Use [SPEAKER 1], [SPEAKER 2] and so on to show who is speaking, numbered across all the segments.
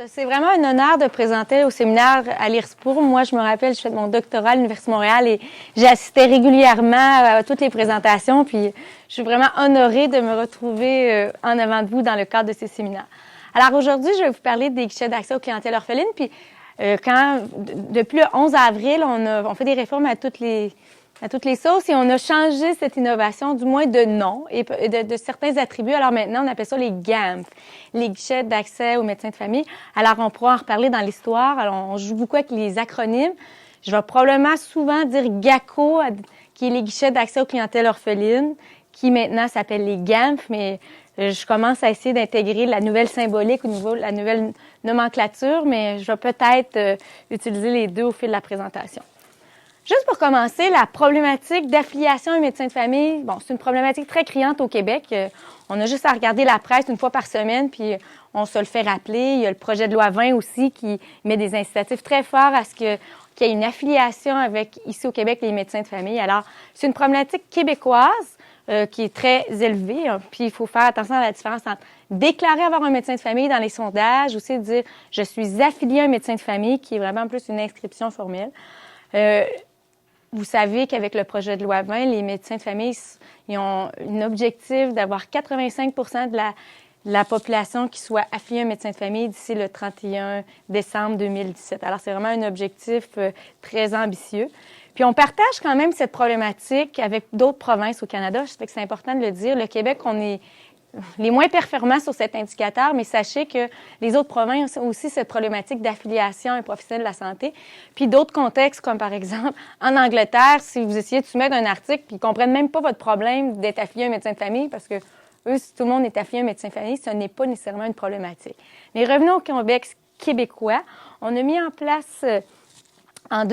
[SPEAKER 1] C'est vraiment un honneur de présenter au séminaire à l'IRSPUR. Moi, je me rappelle, je fais mon doctorat à l'Université de Montréal et j'assistais régulièrement à toutes les présentations. Puis, je suis vraiment honorée de me retrouver en avant de vous dans le cadre de ces séminaires. Alors aujourd'hui, je vais vous parler des guichets d'accès aux clientèles orphelines. Puis, depuis le 11 avril, on fait des réformes à toutes les sauces et on a changé cette innovation, du moins de nom et de certains attributs. Alors maintenant, on appelle ça les GAMF, les guichets d'accès aux médecins de famille. Alors, on pourra en reparler dans l'histoire. Alors, on joue beaucoup avec les acronymes. Je vais probablement souvent dire GACO, qui est les guichets d'accès aux clientèles orphelines, qui maintenant s'appelle les GAMF, mais je commence à essayer d'intégrer la nouvelle symbolique au niveau de la nouvelle nomenclature, mais je vais peut-être utiliser les deux au fil de la présentation. Juste pour commencer, la problématique d'affiliation à un médecin de famille, bon, c'est une problématique très criante au Québec. On a juste à regarder la presse une fois par semaine, puis on se le fait rappeler. Il y a le projet de loi 20 aussi qui met des incitatifs très forts à ce qu'il y ait une affiliation avec, ici au Québec, les médecins de famille. Alors, c'est une problématique québécoise qui est très élevée. Puis, il faut faire attention à la différence entre déclarer avoir un médecin de famille dans les sondages, aussi dire « je suis affilié à un médecin de famille », qui est vraiment plus une inscription formelle. Vous savez qu'avec le projet de loi 20, les médecins de famille ils ont un objectif d'avoir 85 de la population qui soit affiliée à un médecin de famille d'ici le 31 décembre 2017. Alors, c'est vraiment un objectif très ambitieux. Puis, on partage quand même cette problématique avec d'autres provinces au Canada. Je sais que c'est important de le dire. Le Québec, on est les moins performants sur cet indicateur, mais sachez que les autres provinces ont aussi cette problématique d'affiliation à un professionnel de la santé. Puis d'autres contextes, comme par exemple en Angleterre, si vous essayez de soumettre un article puis ils comprennent même pas votre problème d'être affilié à un médecin de famille, parce que eux, si tout le monde est affilié à un médecin de famille, ce n'est pas nécessairement une problématique. Mais revenons au Québec québécois. On a mis en place en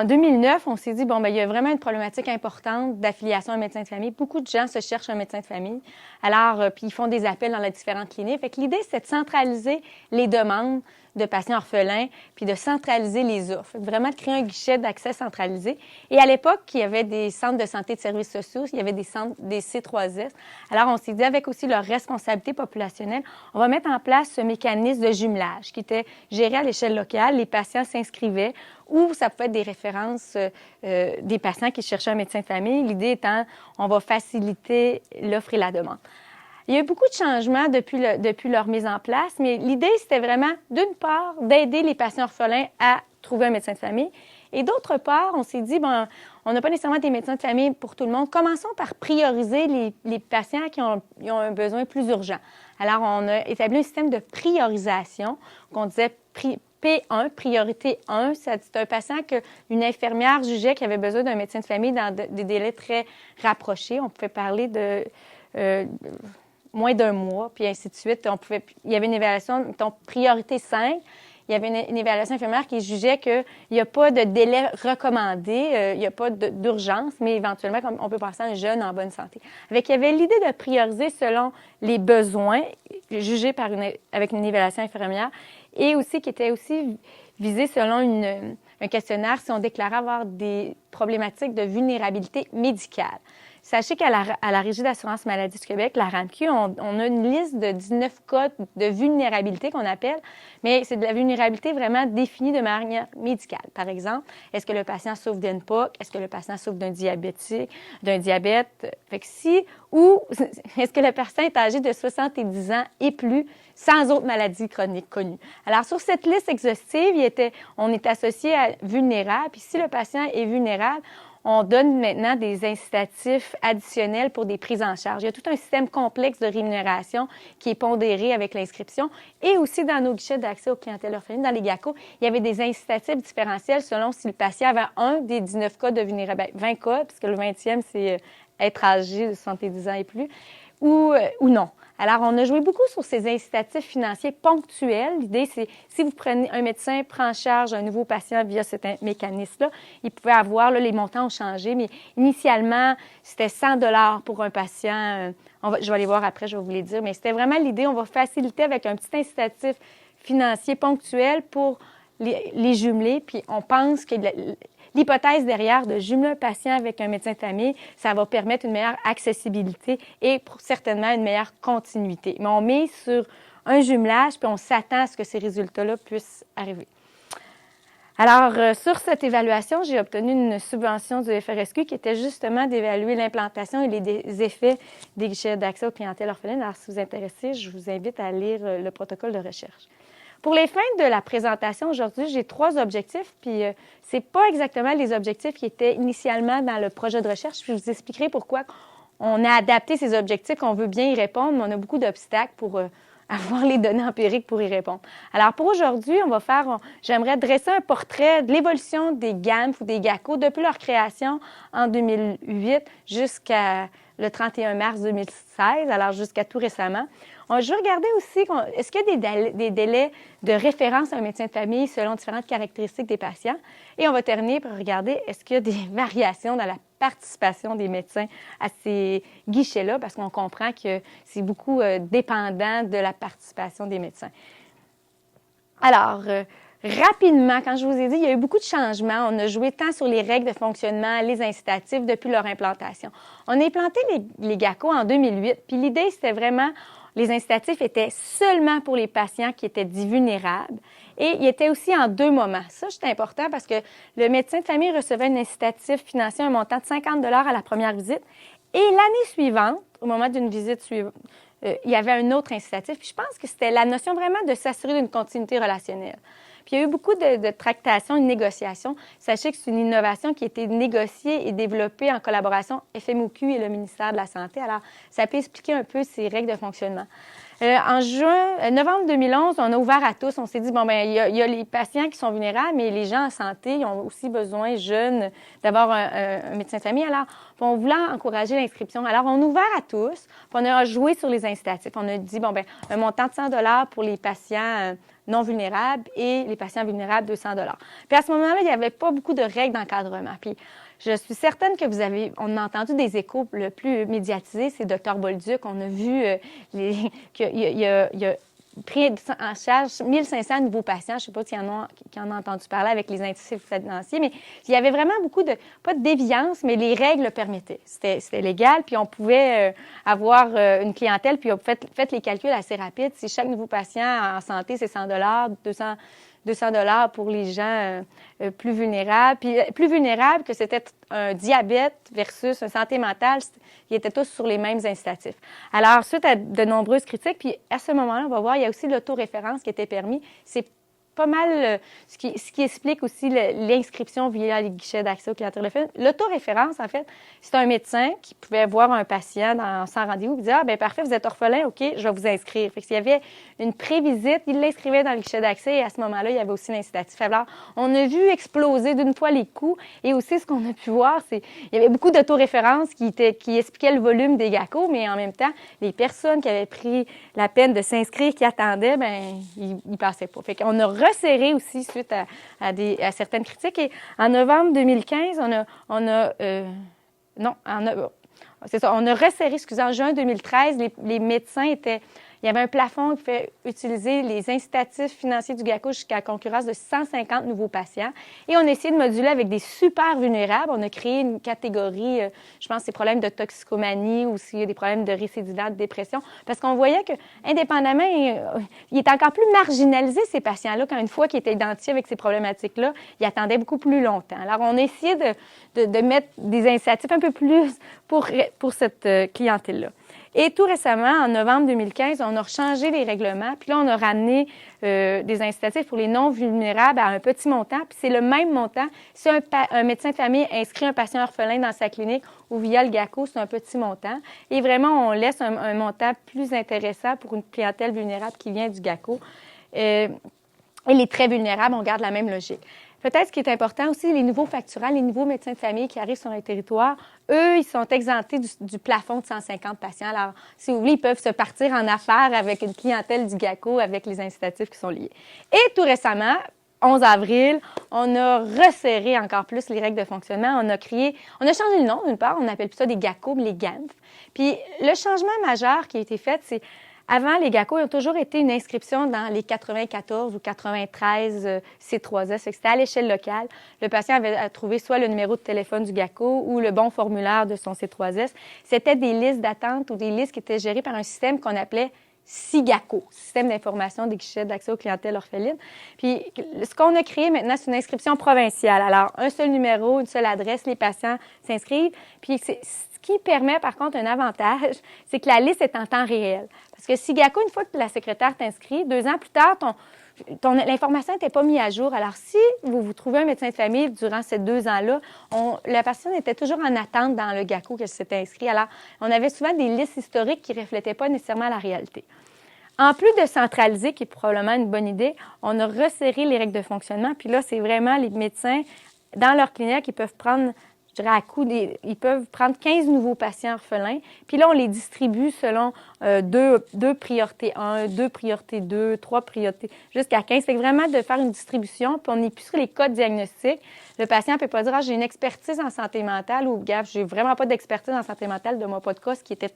[SPEAKER 1] 2009, on s'est dit, bon, ben, il y a vraiment une problématique importante d'affiliation à un médecin de famille. Beaucoup de gens se cherchent un médecin de famille. Alors, puis ils font des appels dans les différentes cliniques. Fait que l'idée, c'est de centraliser les demandes de patients orphelins, puis de centraliser les offres. Vraiment de créer un guichet d'accès centralisé. Et à l'époque, il y avait des centres de santé de services sociaux, il y avait des centres des C3S. Alors, on s'est dit, avec aussi leur responsabilité populationnelle, on va mettre en place ce mécanisme de jumelage qui était géré à l'échelle locale. Les patients s'inscrivaient ou ça pouvait être des références des patients qui cherchaient un médecin de famille. L'idée étant, on va faciliter l'offre et la demande. Il y a eu beaucoup de changements depuis leur mise en place, mais l'idée, c'était vraiment, d'une part, d'aider les patients orphelins à trouver un médecin de famille. Et d'autre part, on s'est dit, bon, on n'a pas nécessairement des médecins de famille pour tout le monde. Commençons par prioriser les patients qui ont un besoin plus urgent. Alors, on a établi un système de priorisation qu'on disait P1, priorité 1, c'est un patient qu'une infirmière jugeait qu'il avait besoin d'un médecin de famille dans des délais très rapprochés. On pouvait parler de moins d'un mois, puis ainsi de suite. Il y avait une évaluation, mettons, priorité 5. Il y avait une évaluation infirmière qui jugeait qu'il n'y a pas de délai recommandé, il n'y a pas d'urgence, mais éventuellement, on peut passer à un jeune en bonne santé. Il y avait l'idée de prioriser selon les besoins jugés avec une évaluation infirmière et aussi qui était aussi visé selon un questionnaire si on déclarait avoir des problématiques de vulnérabilité médicale. Sachez qu'à la Régie d'assurance maladie du Québec, la RAMQ, on a une liste de 19 cas de vulnérabilité qu'on appelle, mais c'est de la vulnérabilité vraiment définie de manière médicale. Par exemple, est-ce que le patient souffre d'ENPOC? Est-ce que le patient souffre d'un diabète? Fait que ou est-ce que le patient est âgé de 70 ans et plus sans autre maladie chronique connue? Alors, sur cette liste exhaustive, on est associé à vulnérable. Puis si le patient est vulnérable, on donne maintenant des incitatifs additionnels pour des prises en charge. Il y a tout un système complexe de rémunération qui est pondéré avec l'inscription. Et aussi, dans nos guichets d'accès aux clientèles orphelines, dans les GACO, il y avait des incitatifs différentiels selon si le patient avait un des 19 cas de vulnérabilité, 20 cas, puisque le 20e, c'est être âgé de 70 ans et plus, ou non. Alors, on a joué beaucoup sur ces incitatifs financiers ponctuels. L'idée, c'est si vous prenez un médecin prend en charge un nouveau patient via ce mécanisme-là, il pouvait avoir, là, les montants ont changé, mais initialement, c'était 100 $ pour un patient. Je vais aller voir après, je vais vous les dire, mais c'était vraiment l'idée, on va faciliter avec un petit incitatif financier ponctuel pour les jumeler, puis on pense que l'hypothèse derrière de jumeler un patient avec un médecin de famille, ça va permettre une meilleure accessibilité et certainement une meilleure continuité. Mais on met sur un jumelage, puis on s'attend à ce que ces résultats-là puissent arriver. Alors, sur cette évaluation, j'ai obtenu une subvention du FRSQ qui était justement d'évaluer l'implantation et les effets des guichets d'accès aux clientèles orphelines. Alors, si vous vous intéressez, je vous invite à lire le protocole de recherche. Pour les fins de la présentation aujourd'hui, j'ai 3 objectifs, puis c'est pas exactement les objectifs qui étaient initialement dans le projet de recherche, puis je vous expliquerai pourquoi on a adapté ces objectifs, on veut bien y répondre, mais on a beaucoup d'obstacles pour avoir les données empiriques pour y répondre. Alors, pour aujourd'hui, j'aimerais dresser un portrait de l'évolution des GAMF ou des GACO depuis leur création en 2008 jusqu'à le 31 mars 2016, alors jusqu'à tout récemment. Je vais regarder aussi, est-ce qu'il y a des délais de référence à un médecin de famille selon différentes caractéristiques des patients? Et on va terminer par regarder, est-ce qu'il y a des variations dans la participation des médecins à ces guichets-là, parce qu'on comprend que c'est beaucoup dépendant de la participation des médecins. Alors, rapidement, quand je vous ai dit, il y a eu beaucoup de changements. On a joué tant sur les règles de fonctionnement, les incitatifs depuis leur implantation. On a implanté les GACO en 2008, puis l'idée, c'était vraiment, les incitatifs étaient seulement pour les patients qui étaient dits vulnérables et ils étaient aussi en 2 moments. Ça, c'est important parce que le médecin de famille recevait un incitatif financier, un montant de 50 $ à la première visite et l'année suivante, au moment d'une visite suivante, il y avait un autre incitatif. Puis je pense que c'était la notion vraiment de s'assurer d'une continuité relationnelle. Puis il y a eu beaucoup de tractations et de négociations. Sachez que c'est une innovation qui a été négociée et développée en collaboration FMOQ et le ministère de la Santé. Alors, ça peut expliquer un peu ces règles de fonctionnement. En novembre 2011, on a ouvert à tous. On s'est dit, bon, ben il y a les patients qui sont vulnérables, mais les gens en santé, ils ont aussi besoin, jeunes, d'avoir un médecin de famille. Alors, on voulait encourager l'inscription. Alors, on a ouvert à tous, puis on a joué sur les incitatifs. On a dit, bon, ben un montant de 100 $ pour les patients non vulnérables et les patients vulnérables, 200 $. Puis à ce moment-là, il n'y avait pas beaucoup de règles d'encadrement. Puis je suis certaine que on a entendu des échos. Le plus médiatisé, c'est Dr Bolduc. On a vu qu'il a pris en charge 1500 nouveaux patients. Je ne sais pas qui en ont entendu parler avec les incitatifs financiers, mais il y avait vraiment beaucoup pas de déviance, mais les règles le permettaient. C'était légal, puis on pouvait avoir une clientèle, puis faites les calculs assez rapides. Si chaque nouveau patient en santé, c'est 100 $, 200 $ pour les gens plus vulnérables. Puis plus vulnérables que c'était un diabète versus une santé mentale, ils étaient tous sur les mêmes incitatifs. Alors, suite à de nombreuses critiques, puis à ce moment-là, on va voir, il y a aussi l'autoréférence qui était permis. C'est pas mal ce qui explique aussi l'inscription via les guichets d'accès aux clientèles orphelines. L'autoréférence, en fait, c'est un médecin qui pouvait voir un patient sans rendez-vous et dire « Ah, bien parfait, vous êtes orphelin, OK, je vais vous inscrire. » Fait que s'il y avait une prévisite, il l'inscrivait dans le guichet d'accès et à ce moment-là, il y avait aussi l'incitatif. Alors, on a vu exploser d'une fois les coûts et aussi ce qu'on a pu voir, c'est il y avait beaucoup d'autoréférences qui expliquaient le volume des GACO, mais en même temps, les personnes qui avaient pris la peine de s'inscrire, qui attendaient, bien, ils passaient pas. Fait qu'on a resserré aussi suite à certaines critiques. Et en novembre 2015, on a resserré, en juin 2013, les médecins il y avait un plafond qui fait utiliser les incitatifs financiers du GACO jusqu'à la concurrence de 150 nouveaux patients. Et on a essayé de moduler avec des super vulnérables. On a créé une catégorie, je pense, ces problèmes de toxicomanie ou s'il y a des problèmes de récidivants, de dépression. Parce qu'on voyait que, indépendamment, il est encore plus marginalisé, ces patients-là, quand une fois qu'ils étaient identifiés avec ces problématiques-là, ils attendaient beaucoup plus longtemps. Alors, on a essayé de mettre des incitatifs un peu plus pour cette clientèle-là. Et tout récemment, en novembre 2015, on a changé les règlements. Puis là, on a ramené des incitatifs pour les non vulnérables à un petit montant. Puis c'est le même montant. Si un médecin de famille inscrit un patient orphelin dans sa clinique ou via le GACO, c'est un petit montant. Et vraiment, on laisse un montant plus intéressant pour une clientèle vulnérable qui vient du GACO. Et les très vulnérables, on garde la même logique. Peut-être ce qui est important aussi, les nouveaux facturants, les nouveaux médecins de famille qui arrivent sur un territoire, eux, ils sont exemptés du plafond de 150 patients. Alors, si vous voulez, ils peuvent se partir en affaires avec une clientèle du GACO, avec les incitatifs qui sont liés. Et tout récemment, 11 avril, on a resserré encore plus les règles de fonctionnement. On a changé le nom, d'une part, on appelle plus ça des GACO, mais les GAMF. Puis, le changement majeur qui a été fait, c'est avant, les GACO ont toujours été une inscription dans les 94 ou 93 C3S. C'était à l'échelle locale. Le patient avait à trouver soit le numéro de téléphone du GACO ou le bon formulaire de son C3S. C'était des listes d'attente ou des listes qui étaient gérées par un système qu'on appelait SIGACO, Système d'information des guichets d'accès aux clientèles orphelines. Puis, ce qu'on a créé maintenant, c'est une inscription provinciale. Alors, un seul numéro, une seule adresse, les patients s'inscrivent. Puis, ce qui permet, par contre, un avantage, c'est que la liste est en temps réel. Parce que SIGACO, une fois que la secrétaire t'inscrit, 2 ans plus tard, l'information n'était pas mise à jour. Alors, si vous trouvez un médecin de famille durant ces 2 ans-là, la personne était toujours en attente dans le GACO qu'elle s'était inscrite. Alors, on avait souvent des listes historiques qui ne reflétaient pas nécessairement la réalité. En plus de centraliser, qui est probablement une bonne idée, on a resserré les règles de fonctionnement. Puis là, c'est vraiment les médecins, dans leur clinique, ils peuvent prendre, je dirais, ils peuvent prendre 15 nouveaux patients orphelins. Puis là, on les distribue selon 2 priorités 1, 2 priorités 2, 3 priorités, jusqu'à 15. C'est vraiment de faire une distribution, puis on n'est plus sur les codes diagnostiques. Le patient ne peut pas dire « Ah, j'ai une expertise en santé mentale » ou « Gaffe, j'ai vraiment pas d'expertise en santé mentale, de moi pas de cas », ce qui était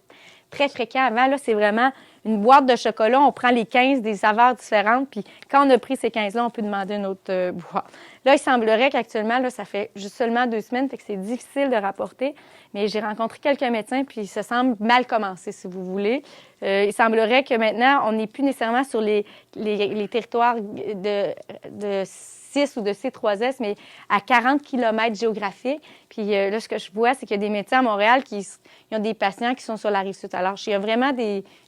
[SPEAKER 1] très fréquent avant. Là, c'est vraiment une boîte de chocolat, on prend les 15 des saveurs différentes, puis quand on a pris ces 15-là, on peut demander une autre boîte. Là, il semblerait qu'actuellement, là, ça fait juste seulement 2 semaines, fait que c'est difficile de rapporter, mais j'ai rencontré quelques médecins, puis ça semble mal commencer, si vous voulez. Il semblerait que maintenant, on n'est plus nécessairement sur les territoires de 6 ou de C3S, mais à 40 km géographiques. Puis là, ce que je vois, c'est qu'il y a des médecins à Montréal qui ont des patients qui sont sur la Rive-Sud. Alors, il y a vraiment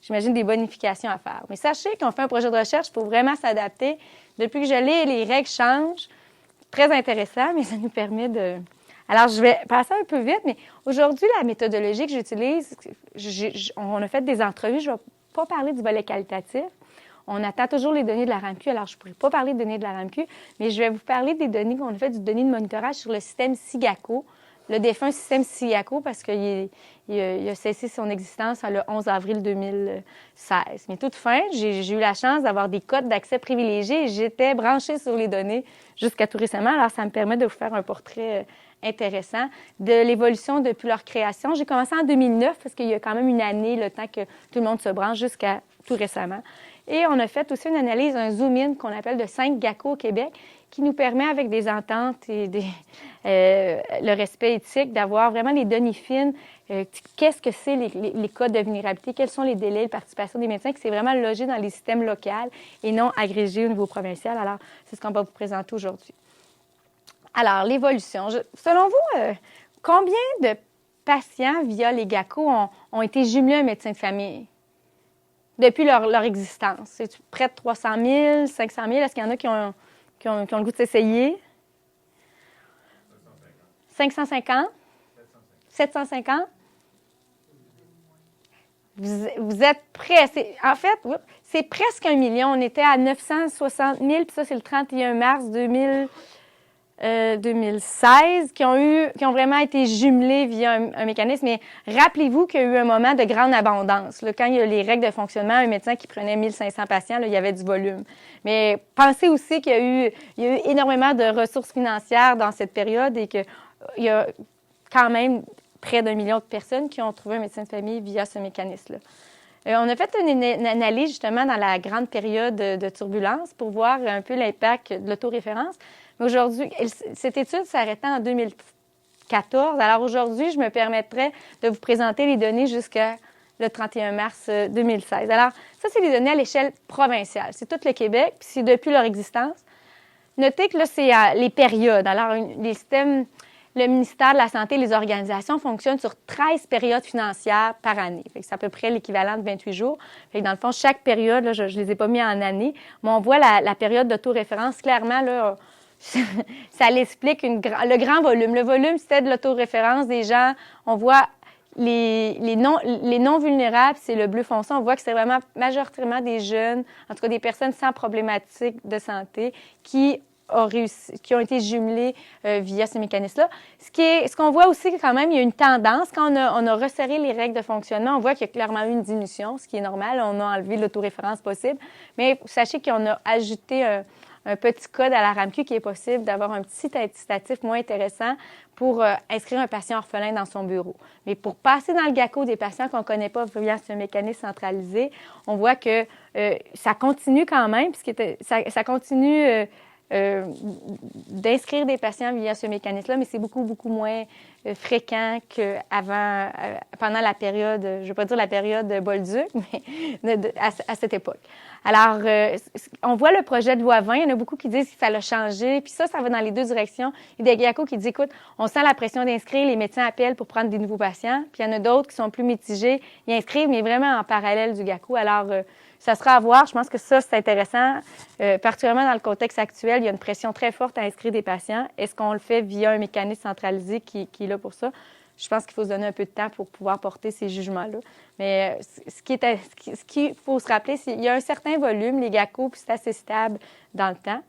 [SPEAKER 1] j'imagine, des bonifications à faire. Mais sachez qu'on fait un projet de recherche pour vraiment s'adapter. Depuis que je l'ai, les règles changent. Très intéressant, mais ça nous permet de... Alors, je vais passer un peu vite, mais aujourd'hui, la méthodologie que j'utilise, on a fait des entrevues, je ne vais pas parler du volet qualitatif. On attend toujours les données de la RAMQ, alors je ne pourrais pas parler des données de la RAMQ, mais je vais vous parler des données qu'on a fait, du données de monitorage sur le système SIGACO, le défunt système SIGACO, parce qu'il a cessé son existence le 11 avril 2016. Mais toute fin, j'ai eu la chance d'avoir des codes d'accès privilégiés et j'étais branchée sur les données jusqu'à tout récemment, alors ça me permet de vous faire un portrait intéressant de l'évolution depuis leur création. J'ai commencé en 2009 parce qu'il y a quand même une année, le temps que tout le monde se branche jusqu'à tout récemment. Et on a fait aussi une analyse, un zoom-in qu'on appelle de 5 GACO au Québec, qui nous permet, avec des ententes et le respect éthique, d'avoir vraiment les données fines. Qu'est-ce que c'est les cas de vulnérabilité? Quels sont les délais de participation des médecins? Que c'est vraiment logé dans les systèmes locaux et non agrégé au niveau provincial. Alors, c'est ce qu'on va vous présenter aujourd'hui. Alors, l'évolution. Selon vous, combien de patients via les GACO ont été jumelés à un médecin de famille depuis leur existence? C'est près de 300 000, 500 000? Est-ce qu'il y en a qui ont le goût de s'essayer? 550? 750? Vous êtes prêts. En fait, c'est presque 1 million. On était à 960 000, puis ça, c'est le 31 mars 2016, qui ont vraiment été jumelés via un mécanisme. Mais rappelez-vous qu'il y a eu un moment de grande abondance. Là, quand il y a les règles de fonctionnement, un médecin qui prenait 1500 patients, là, il y avait du volume. Mais pensez aussi qu'il y a eu énormément de ressources financières dans cette période et qu'il y a quand même près d'1 million de personnes qui ont trouvé un médecin de famille via ce mécanisme-là. On a fait une analyse justement dans la grande période de turbulence pour voir un peu l'impact de l'autoréférence. Mais aujourd'hui, cette étude s'arrêtait en 2014. Alors aujourd'hui, je me permettrai de vous présenter les données jusqu'à le 31 mars 2016. Alors, ça, c'est les données à l'échelle provinciale. C'est tout le Québec, puis c'est depuis leur existence. Notez que là, c'est les périodes. Alors, les systèmes, le ministère de la Santé et les organisations fonctionnent sur 13 périodes financières par année. C'est à peu près l'équivalent de 28 jours. Fait que dans le fond, chaque période, là, je ne les ai pas mis en année, mais on voit la période d'autoréférence. Clairement, là, ça l'explique le grand volume. Le volume, c'était de l'autoréférence des gens. On voit les non vulnérables, c'est le bleu foncé. On voit que c'est vraiment majoritairement des jeunes, en tout cas des personnes sans problématique de santé qui ont été jumelés via ces mécanismes-là. Ce qu'on voit aussi, quand même, il y a une tendance. Quand on a resserré les règles de fonctionnement, on voit qu'il y a clairement eu une diminution, ce qui est normal. On a enlevé l'autoréférence possible. Mais sachez qu'on a ajouté un petit code à la RAMQ qui est possible d'avoir un petit incitatif moins intéressant pour inscrire un patient orphelin dans son bureau. Mais pour passer dans le GACO des patients qu'on ne connaît pas via ce mécanisme centralisé, on voit que ça continue quand même, puisque ça continue d'inscrire des patients via ce mécanisme-là, mais c'est beaucoup, beaucoup moins fréquent qu'avant, pendant la période, je ne vais pas dire la période Bolduc, mais à cette époque. Alors, on voit le projet de loi 20, il y en a beaucoup qui disent que ça l'a changé, puis ça va dans les deux directions. Il y a des GACO qui disent, écoute, on sent la pression d'inscrire, les médecins appellent pour prendre des nouveaux patients, puis il y en a d'autres qui sont plus mitigés, ils inscrivent, mais vraiment en parallèle du GACO. Alors, ça sera à voir. Je pense que ça, c'est intéressant. Particulièrement dans le contexte actuel, il y a une pression très forte à inscrire des patients. Est-ce qu'on le fait via un mécanisme centralisé qui est là pour ça? Je pense qu'il faut se donner un peu de temps pour pouvoir porter ces jugements-là. Mais ce qu'il faut se rappeler, c'est qu'il y a un certain volume, les GACO, puis c'est assez stable dans le temps.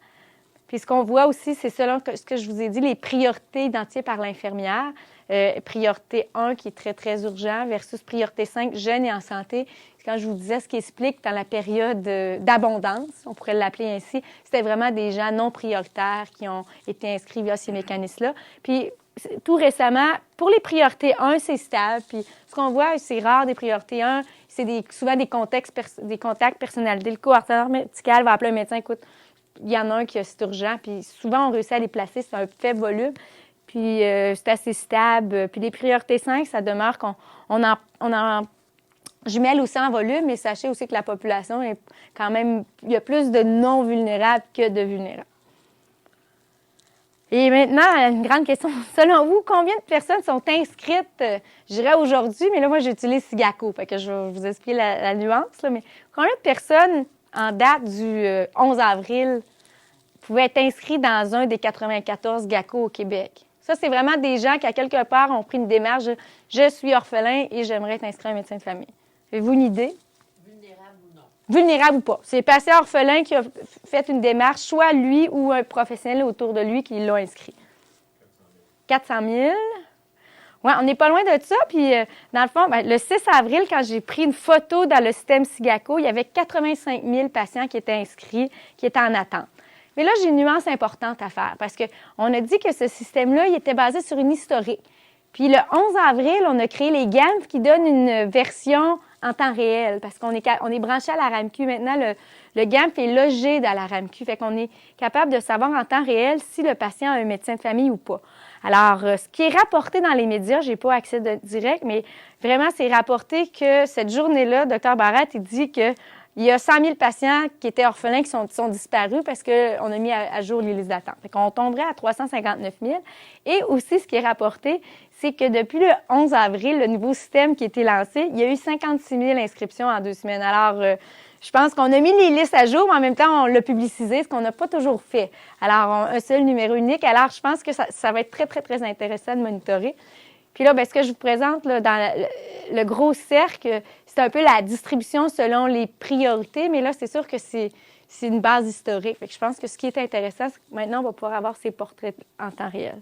[SPEAKER 1] Puis ce qu'on voit aussi, c'est selon ce que je vous ai dit, les priorités identifiées par l'infirmière. Priorité 1 qui est très, très urgent versus priorité 5, jeunes et en santé. Quand je vous disais ce qui explique dans la période d'abondance, on pourrait l'appeler ainsi, c'était vraiment des gens non prioritaires qui ont été inscrits via ces mécanismes-là. Puis tout récemment, pour les priorités 1, c'est stable. Puis ce qu'on voit, c'est rare des priorités 1, c'est souvent des contacts personnalisés. Le coordonnateur médical va appeler un médecin, écoute, il y en a un qui c'est urgent, puis souvent on réussit à les placer, c'est un faible volume. Puis c'est assez stable. Puis les priorités 5, ça demeure qu'on en jumelle aussi en volume, mais sachez aussi que la population est quand même, il y a plus de non-vulnérables que de vulnérables. Et maintenant, une grande question. Selon vous, combien de personnes sont inscrites, je dirais aujourd'hui, mais là, moi, j'utilise SIGACO, fait que je vais vous expliquer la nuance, là, mais combien de personnes, en date du 11 avril, pouvaient être inscrits dans un des 94 GACO au Québec? Ça, c'est vraiment des gens qui, à quelque part, ont pris une démarche de « je suis orphelin et j'aimerais être inscrit à un médecin de famille ». Avez-vous une idée?
[SPEAKER 2] Vulnérable ou non?
[SPEAKER 1] Vulnérable ou pas. C'est le patient orphelin qui a fait une démarche, soit lui ou un professionnel autour de lui qui l'a inscrit. 400 000. Oui, on n'est pas loin de ça. Puis, dans le fond, le 6 avril, quand j'ai pris une photo dans le système SIGACO, il y avait 85 000 patients qui étaient inscrits, qui étaient en attente. Mais là, j'ai une nuance importante à faire parce qu'on a dit que ce système-là, il était basé sur une historique. Puis le 11 avril, on a créé les GAMF qui donnent une version en temps réel parce qu'on est branché à la RAMQ. Maintenant, le GAMF est logé dans la RAMQ. Fait qu'on est capable de savoir en temps réel si le patient a un médecin de famille ou pas. Alors, ce qui est rapporté dans les médias, j'ai pas accès direct, mais vraiment, c'est rapporté que cette journée-là, Dr Barrett, il dit que il y a 100 000 patients qui étaient orphelins qui sont disparus parce qu'on a mis à jour les listes d'attente. Fait qu'on tomberait à 359 000. Et aussi, ce qui est rapporté, c'est que depuis le 11 avril, le nouveau système qui a été lancé, il y a eu 56 000 inscriptions en 2 semaines. Alors, je pense qu'on a mis les listes à jour, mais en même temps, on l'a publicisé, ce qu'on n'a pas toujours fait. Alors, un seul numéro unique. Alors, je pense que ça va être très, très, très intéressant de monitorer. Puis là, ce que je vous présente là, dans le gros cercle, c'est un peu la distribution selon les priorités, mais là, c'est sûr que c'est une base historique. Fait que je pense que ce qui est intéressant, c'est que maintenant, on va pouvoir avoir ces portraits en temps réel.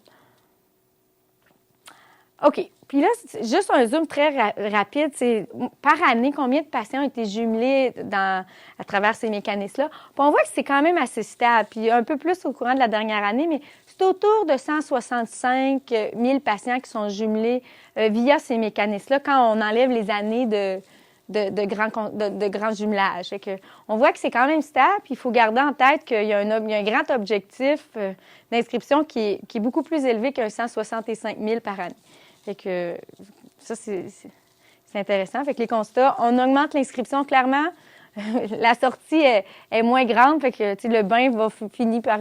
[SPEAKER 1] OK. Puis là, c'est juste un zoom très rapide. C'est par année, combien de patients ont été jumelés à travers ces mécanismes-là? Puis on voit que c'est quand même assez stable. Puis un peu plus au courant de la dernière année, mais c'est autour de 165 000 patients qui sont jumelés via ces mécanismes-là quand on enlève les années de grands jumelages. Fait que, on voit que c'est quand même stable. Puis il faut garder en tête qu'il y a un grand objectif d'inscription qui est beaucoup plus élevé qu'un 165 000 par année. Fait que ça, c'est intéressant. Fait que les constats, on augmente l'inscription clairement. La sortie est moins grande. Fait que le bain va finir par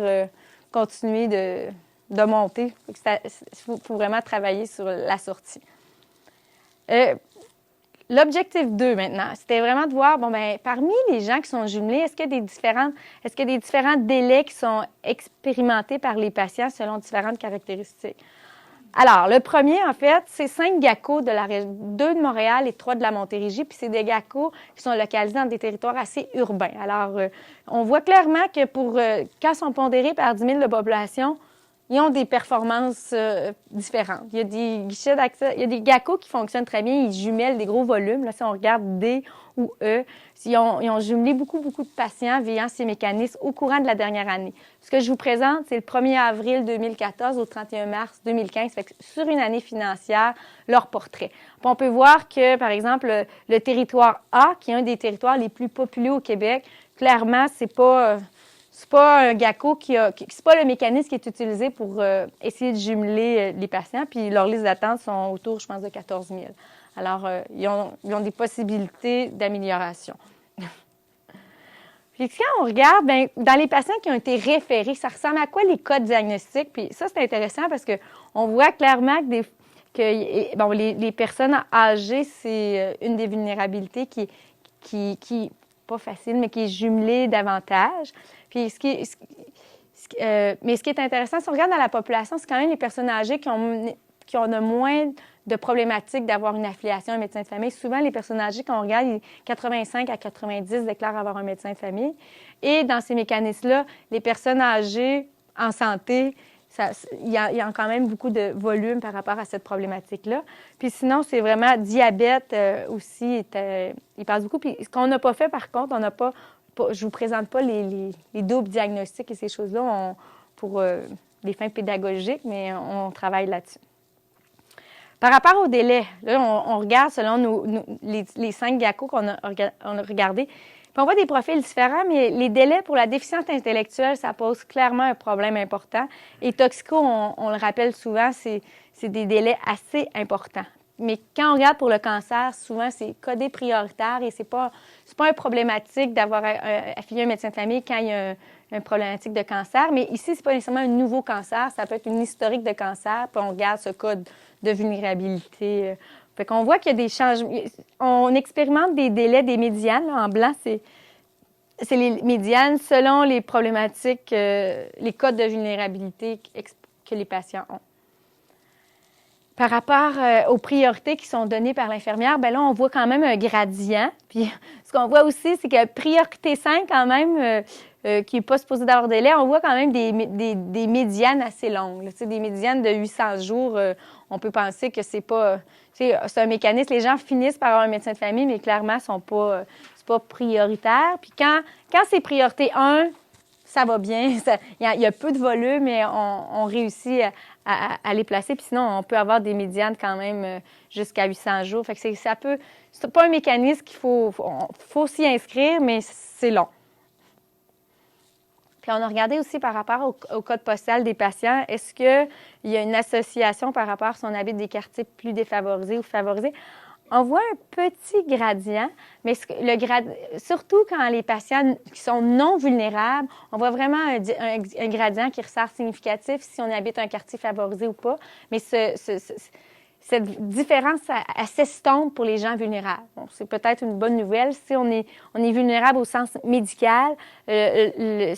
[SPEAKER 1] continuer de monter. Il faut vraiment travailler sur la sortie. L'objectif 2 maintenant, c'était vraiment de voir, parmi les gens qui sont jumelés, est-ce qu'il y a des différents délais qui sont expérimentés par les patients selon différentes caractéristiques? Alors, le premier, en fait, c'est 5 GACO de la région, 2 de Montréal et 3 de la Montérégie, puis c'est des GACO qui sont localisés dans des territoires assez urbains. Alors, on voit clairement que quand ils sont pondérés par 10 000 de population, ils ont des performances différentes. Il y a des guichets d'accès, il y a des GACO qui fonctionnent très bien, ils jumellent des gros volumes. Là, si on regarde D ou E, ils ont jumelé beaucoup de patients via ces mécanismes au courant de la dernière année. Ce que je vous présente, c'est le 1er avril 2014 au 31 mars 2015, fait que sur une année financière, leur portrait. Puis on peut voir que, par exemple, le territoire A, qui est un des territoires les plus populeux au Québec, clairement, c'est pas c'est pas un GACO c'est pas le mécanisme qui est utilisé pour essayer de jumeler les patients. Puis leurs listes d'attente sont autour, je pense, de 14 000. Alors, ils ont des possibilités d'amélioration. Puis quand on regarde, bien, dans les patients qui ont été référés, ça ressemble à quoi les codes diagnostiques? Puis ça, c'est intéressant parce qu'on voit clairement que les personnes âgées, c'est une des vulnérabilités qui est pas facile, mais qui est jumelée davantage. Puis mais ce qui est intéressant, si on regarde dans la population, c'est quand même les personnes âgées qui ont le moins de problématiques d'avoir une affiliation à un médecin de famille. Souvent, les personnes âgées, quand on regarde, 85 à 90 déclarent avoir un médecin de famille. Et dans ces mécanismes-là, les personnes âgées en santé, il y a quand même beaucoup de volume par rapport à cette problématique-là. Puis sinon, c'est vraiment diabète aussi, il passe beaucoup. Puis ce qu'on n'a pas fait, par contre, je ne vous présente pas les doubles diagnostics et ces choses-là pour des fins pédagogiques, mais on travaille là-dessus. Par rapport au délai, là, on regarde selon les 5 GACO qu'on a regardés. Puis on voit des profils différents, mais les délais pour la déficience intellectuelle, ça pose clairement un problème important. Et toxico, on le rappelle souvent, c'est des délais assez importants. Mais quand on regarde pour le cancer, souvent, c'est codé prioritaire et c'est pas un problématique d'avoir affilié un médecin de famille quand il y a une problématique de cancer. Mais ici, c'est pas nécessairement un nouveau cancer, ça peut être une historique de cancer, puis on regarde ce code de vulnérabilité. Fait qu'on voit qu'il y a des changements. On expérimente des délais, des médianes. Là, en blanc, c'est les médianes selon les problématiques, les codes de vulnérabilité que les patients ont. Par rapport aux priorités qui sont données par l'infirmière, bien là, on voit quand même un gradient. Puis ce qu'on voit aussi, c'est que priorité 5, quand même, qui n'est pas supposé d'avoir délai, on voit quand même des médianes assez longues. Là, des médianes de 800 jours, on peut penser que c'est pas... C'est un mécanisme. Les gens finissent par avoir un médecin de famille, mais clairement, c'est pas prioritaire. Puis quand c'est priorité 1, ça va bien. Il y a peu de volume, mais on réussit à les placer. Puis sinon, on peut avoir des médianes quand même jusqu'à 800 jours. Fait que c'est pas un mécanisme qu'il faut s'y inscrire, mais c'est long. Puis on a regardé aussi par rapport au code postal des patients, est-ce qu'il y a une association par rapport si on habite des quartiers plus défavorisés ou favorisés? On voit un petit gradient, mais surtout quand les patients qui sont non vulnérables, on voit vraiment un gradient qui ressort significatif si on habite un quartier favorisé ou pas. Mais cette différence s'estompe pour les gens vulnérables. Bon, c'est peut-être une bonne nouvelle. Si on est vulnérable au sens médical, il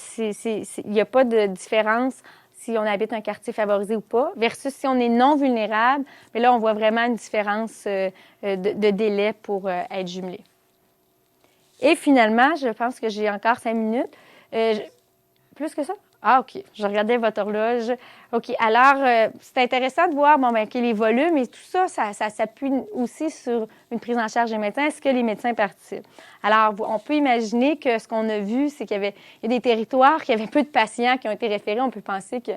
[SPEAKER 1] n'y a pas de différence si on habite un quartier favorisé ou pas, versus si on est non vulnérable, mais là, on voit vraiment une différence de délai pour être jumelé. Et finalement, je pense que j'ai encore 5 minutes. Plus que ça? Ah, OK. Je regardais votre horloge. OK. Alors, c'est intéressant de voir les volumes et tout ça, ça s'appuie aussi sur une prise en charge des médecins. Est-ce que les médecins participent? Alors, on peut imaginer que ce qu'on a vu, c'est qu'il y a des territoires qui avaient peu de patients qui ont été référés. On peut penser que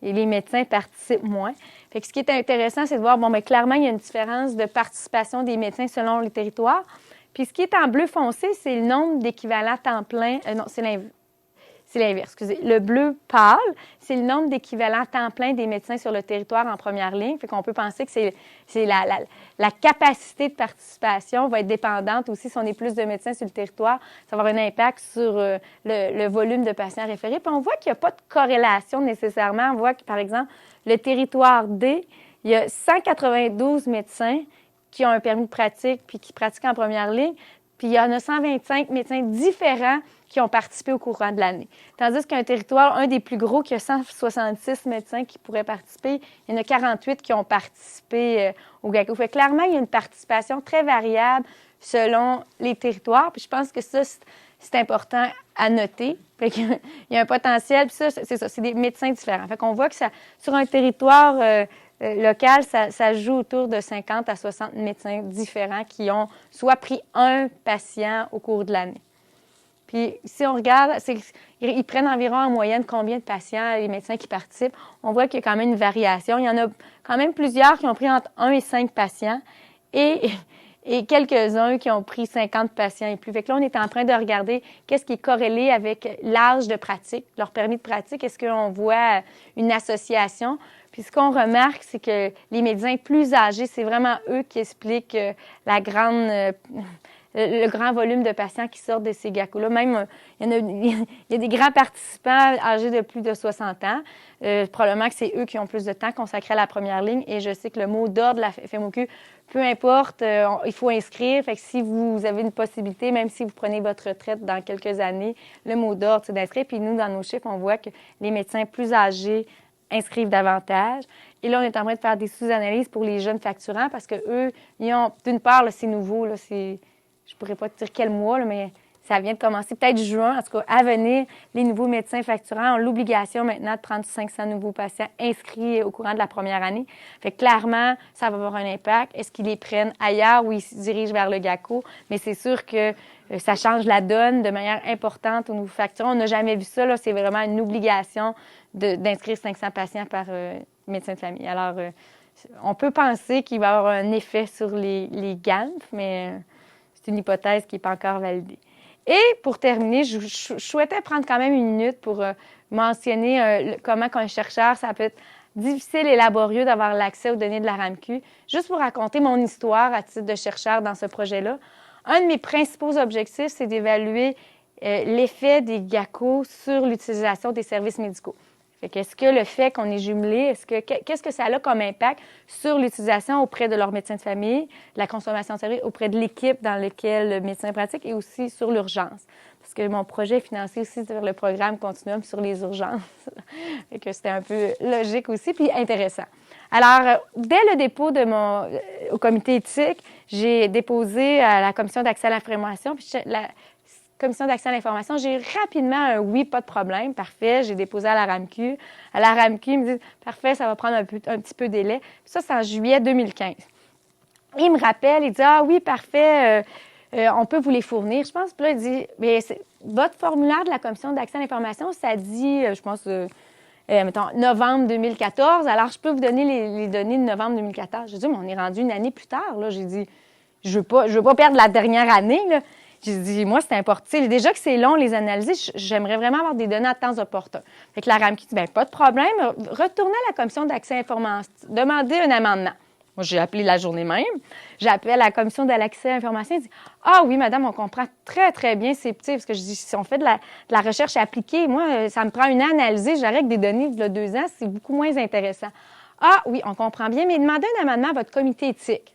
[SPEAKER 1] les médecins participent moins. Fait que ce qui est intéressant, c'est de voir, clairement, il y a une différence de participation des médecins selon les territoires. Puis ce qui est en bleu foncé, c'est le nombre d'équivalents temps plein. Non, c'est l'inverse. C'est l'inverse, excusez. Le bleu pâle, c'est le nombre d'équivalents temps plein des médecins sur le territoire en première ligne. Fait qu'on peut penser que c'est la capacité de participation va être dépendante aussi. Si on est plus de médecins sur le territoire, ça va avoir un impact sur le volume de patients référés. Puis on voit qu'il n'y a pas de corrélation nécessairement. On voit que, par exemple, le territoire D, il y a 192 médecins qui ont un permis de pratique puis qui pratiquent en première ligne. Puis il y en a 125 médecins différents qui ont participé au courant de l'année. Tandis qu'un territoire, un des plus gros, qui a 166 médecins qui pourraient participer, il y en a 48 qui ont participé au GACO. Fait clairement, il y a une participation très variable selon les territoires. Puis je pense que ça, c'est important à noter. Fait qu'il y a un potentiel. Puis ça, c'est ça, c'est des médecins différents. Fait qu'on voit que sur un territoire local, ça joue autour de 50 à 60 médecins différents qui ont soit pris un patient au cours de l'année. Puis si on regarde, ils prennent environ en moyenne combien de patients, les médecins qui participent. On voit qu'il y a quand même une variation. Il y en a quand même plusieurs qui ont pris entre 1 et 5 patients. Et et quelques-uns qui ont pris 50 patients et plus. Fait que là, on est en train de regarder qu'est-ce qui est corrélé avec l'âge de pratique, leur permis de pratique. Est-ce qu'on voit une association? Puis ce qu'on remarque, c'est que les médecins plus âgés, c'est vraiment eux qui expliquent le grand volume de patients qui sortent de ces GACO-là. Même, il y a des grands participants âgés de plus de 60 ans. Probablement que c'est eux qui ont plus de temps consacré à la première ligne. Et je sais que le mot d'ordre de la FMOQ, peu importe, il faut inscrire. Fait que si vous avez une possibilité, même si vous prenez votre retraite dans quelques années, le mot d'ordre, c'est d'inscrire. Puis nous, dans nos chiffres, on voit que les médecins plus âgés inscrivent davantage. Et là, on est en train de faire des sous-analyses pour les jeunes facturants parce que eux, ils ont, d'une part, là, c'est nouveau, là, je pourrais pas te dire quel mois, là, mais ça vient de commencer, peut-être juin, en tout cas, à venir, les nouveaux médecins facturants ont l'obligation maintenant de prendre 500 nouveaux patients inscrits au courant de la première année. Fait que clairement, ça va avoir un impact. Est-ce qu'ils les prennent ailleurs ou ils se dirigent vers le GACO? Mais c'est sûr que ça change la donne de manière importante aux nouveaux facturants. On n'a jamais vu ça, là. C'est vraiment une obligation d'inscrire 500 patients par médecin de famille. Alors, on peut penser qu'il va y avoir un effet sur les GANF, mais c'est une hypothèse qui n'est pas encore validée. Et pour terminer, je souhaitais prendre quand même une minute pour mentionner comment, qu'un chercheur, ça peut être difficile et laborieux d'avoir l'accès aux données de la RAMQ. Juste pour raconter mon histoire à titre de chercheur dans ce projet-là, un de mes principaux objectifs, c'est d'évaluer l'effet des GACO sur l'utilisation des services médicaux. Fait qu'est-ce que le fait qu'on est jumelé, qu'est-ce que ça a comme impact sur l'utilisation auprès de leur médecin de famille, la consommation de services auprès de l'équipe dans laquelle le médecin pratique et aussi sur l'urgence. Parce que mon projet est financé aussi sur le programme Continuum sur les urgences. Fait que c'était un peu logique aussi, puis intéressant. Alors, dès le dépôt au comité éthique, j'ai déposé à la commission d'accès à l'information, puis la commission d'accès à l'information, j'ai rapidement un oui, pas de problème, parfait, j'ai déposé à la RAMQ. À la RAMQ, ils me disent, parfait, ça va prendre un petit peu de délai. Puis ça, c'est en juillet 2015. Il me rappelle, il dit, ah oui, parfait, on peut vous les fournir. Je pense, puis là, il dit, mais votre formulaire de la commission d'accès à l'information, ça dit, je pense, mettons, novembre 2014. Alors, je peux vous donner les données de novembre 2014. J'ai dit, mais on est rendu une année plus tard, là. J'ai dit, je veux pas perdre la dernière année, là. J'ai dit, moi, c'est important. Déjà que c'est long, les analyses, j'aimerais vraiment avoir des données à temps opportun. Fait que la RAMQ dit, bien, pas de problème. Retournez à la commission d'accès à l'information, demandez un amendement. Moi, j'ai appelé la journée même. J'ai appelé à la commission d'accès à l'information. Elle dit, ah oui, madame, on comprend très, très bien ces petits. Parce que je dis, si on fait de la recherche appliquée, moi, ça me prend une année à analyser. J'arrête des données il y a 2 ans. C'est beaucoup moins intéressant. Ah oui, on comprend bien, mais demandez un amendement à votre comité éthique.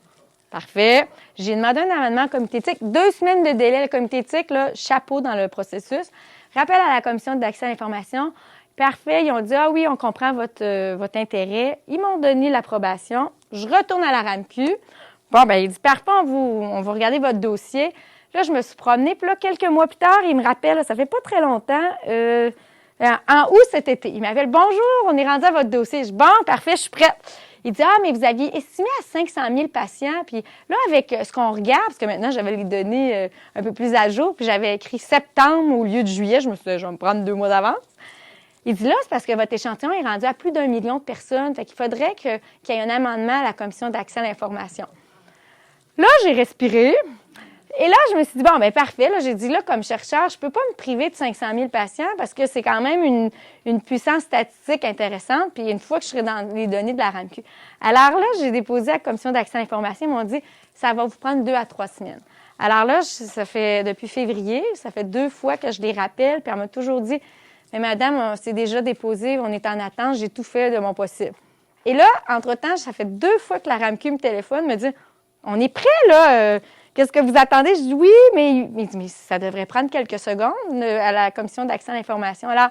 [SPEAKER 1] Parfait. J'ai demandé un amendement au comité éthique. 2 semaines de délai, le comité éthique, là, chapeau dans le processus. Rappel à la commission d'accès à l'information. Parfait. Ils ont dit, ah oui, on comprend votre intérêt. Ils m'ont donné l'approbation. Je retourne à la RAMQ. Bon, bien, il dit, parfait, on va regarder votre dossier. Là, je me suis promenée. Puis là, quelques mois plus tard, il me rappelle, là, ça fait pas très longtemps, en août cet été, il m'appelle, bonjour, on est rendu à votre dossier. Je dis, bon, parfait, je suis prête. Il dit, ah, mais vous aviez estimé à 500 000 patients. Puis là, avec ce qu'on regarde, parce que maintenant, j'avais les données un peu plus à jour, puis j'avais écrit septembre au lieu de juillet. Je me suis dit, je vais me prendre 2 mois d'avance. Il dit, là, c'est parce que votre échantillon est rendu à plus d'1 million de personnes. Fait qu'il faudrait qu'il y ait un amendement à la commission d'accès à l'information. Là, j'ai respiré. Et là, je me suis dit, bon, bien, parfait. Là, j'ai dit, là, comme chercheur, je peux pas me priver de 500 000 patients parce que c'est quand même une puissance statistique intéressante. Puis une fois que je serai dans les données de la RAMQ. Alors là, j'ai déposé à la commission d'accès à l'information. Ils m'ont dit, ça va vous prendre 2 à 3 semaines. Alors là, ça fait depuis février, ça fait 2 fois que je les rappelle. Puis elle m'a toujours dit, mais madame, c'est déjà déposé, on est en attente, j'ai tout fait de mon possible. Et là, entre-temps, ça fait 2 fois que la RAMQ me téléphone, me dit, on est prêt, là. Qu'est-ce que vous attendez? Je dis oui, mais ça devrait prendre quelques secondes à la commission d'accès à l'information. Alors,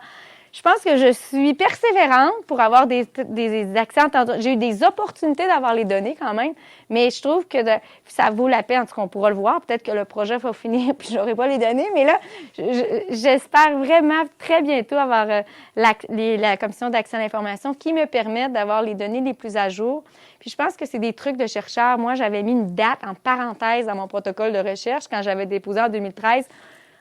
[SPEAKER 1] je pense que je suis persévérante pour avoir des accès entendus. J'ai eu des opportunités d'avoir les données quand même, mais je trouve que ça vaut la peine. En tout cas, on pourra le voir. Peut-être que le projet va finir puis j'aurai pas les données, mais là, j'espère vraiment très bientôt avoir la commission d'accès à l'information qui me permette d'avoir les données les plus à jour. Puis je pense que c'est des trucs de chercheurs. Moi, j'avais mis une date en parenthèse dans mon protocole de recherche quand j'avais déposé en 2013.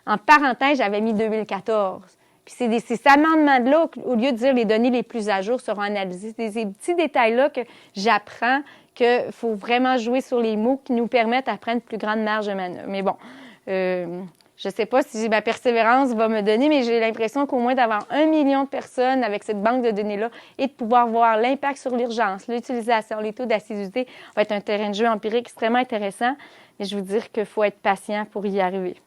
[SPEAKER 1] En parenthèse, j'avais mis 2014. Puis c'est ces amendements-là, au lieu de dire les données les plus à jour seront analysées, c'est ces petits détails-là que j'apprends qu'il faut vraiment jouer sur les mots qui nous permettent à prendre plus grande marge de manœuvre. Mais bon, je ne sais pas si ma persévérance va me donner, mais j'ai l'impression qu'au moins d'avoir 1 million de personnes avec cette banque de données-là et de pouvoir voir l'impact sur l'urgence, l'utilisation, les taux d'assiduité va être un terrain de jeu empirique extrêmement intéressant. Mais je veux dire qu'il faut être patient pour y arriver.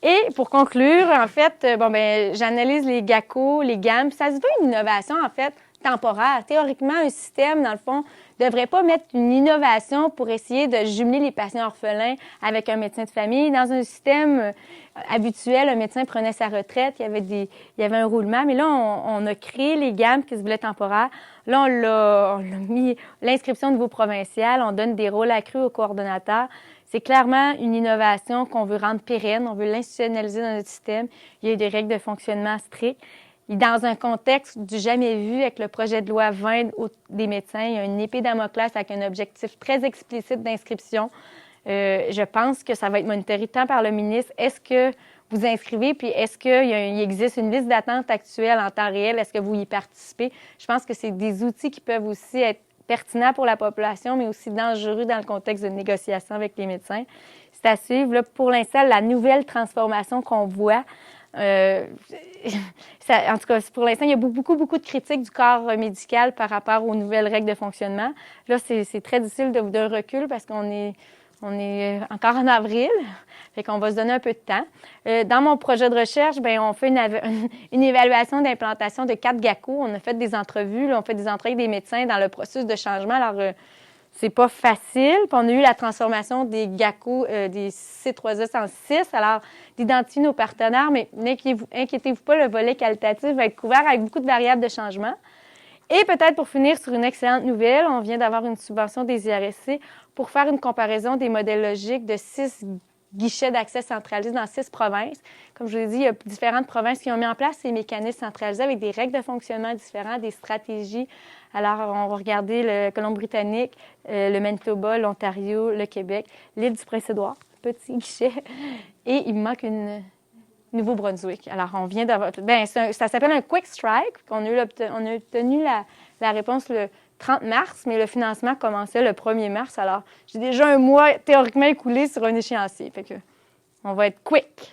[SPEAKER 1] Et pour conclure, en fait, j'analyse les GACO, les GAM. Ça se veut une innovation, en fait, temporaire. Théoriquement, un système, dans le fond, ne devrait pas mettre une innovation pour essayer de jumeler les patients orphelins avec un médecin de famille. Dans un système habituel, un médecin prenait sa retraite, il y avait un roulement. Mais là, on a créé les GAM qui se voulaient temporaires. Là, on l'a mis l'inscription au niveau provincial. On donne des rôles accrus aux coordonnateurs. C'est clairement une innovation qu'on veut rendre pérenne, on veut l'institutionnaliser dans notre système. Il y a des règles de fonctionnement strictes. Et dans un contexte du jamais vu, avec le projet de loi 20 des médecins, il y a une épée Damoclès avec un objectif très explicite d'inscription. Je pense que ça va être monitoré tant par le ministre. Est-ce que vous inscrivez, puis est-ce qu'il existe une liste d'attente actuelle en temps réel? Est-ce que vous y participez? Je pense que c'est des outils qui peuvent aussi être pertinent pour la population, mais aussi dangereux dans le contexte de négociation avec les médecins. C'est à suivre. Là, pour l'instant, la nouvelle transformation qu'on voit, en tout cas, pour l'instant, il y a beaucoup de critiques du corps médical par rapport aux nouvelles règles de fonctionnement. Là, c'est très difficile d'un recul parce qu'on est encore en avril, fait qu'on va se donner un peu de temps. Dans mon projet de recherche, on fait une évaluation d'implantation de 4 GACO. On a fait des entrevues, là, on fait des entrevues avec des médecins dans le processus de changement. Alors, c'est pas facile. Puis on a eu la transformation des GACO, des C3S en 6. Alors, d'identifier nos partenaires, mais inquiétez-vous pas, le volet qualitatif va être couvert avec beaucoup de variables de changement. Et peut-être pour finir sur une excellente nouvelle, on vient d'avoir une subvention des IRSC pour faire une comparaison des modèles logiques de 6 guichets d'accès centralisés dans 6 provinces. Comme je vous l'ai dit, il y a différentes provinces qui ont mis en place ces mécanismes centralisés avec des règles de fonctionnement différentes, des stratégies. Alors, on va regarder le Colombie-Britannique, le Manitoba, l'Ontario, le Québec, l'île du Prince-Édouard, petit guichet, et il me manque une Nouveau-Brunswick. Alors, on vient d'avoir... ça s'appelle un Quick Strike. On a obtenu la réponse le 30 mars, mais le financement commençait le 1er mars. Alors, j'ai déjà un mois théoriquement écoulé sur un échéancier. Fait que on va être quick.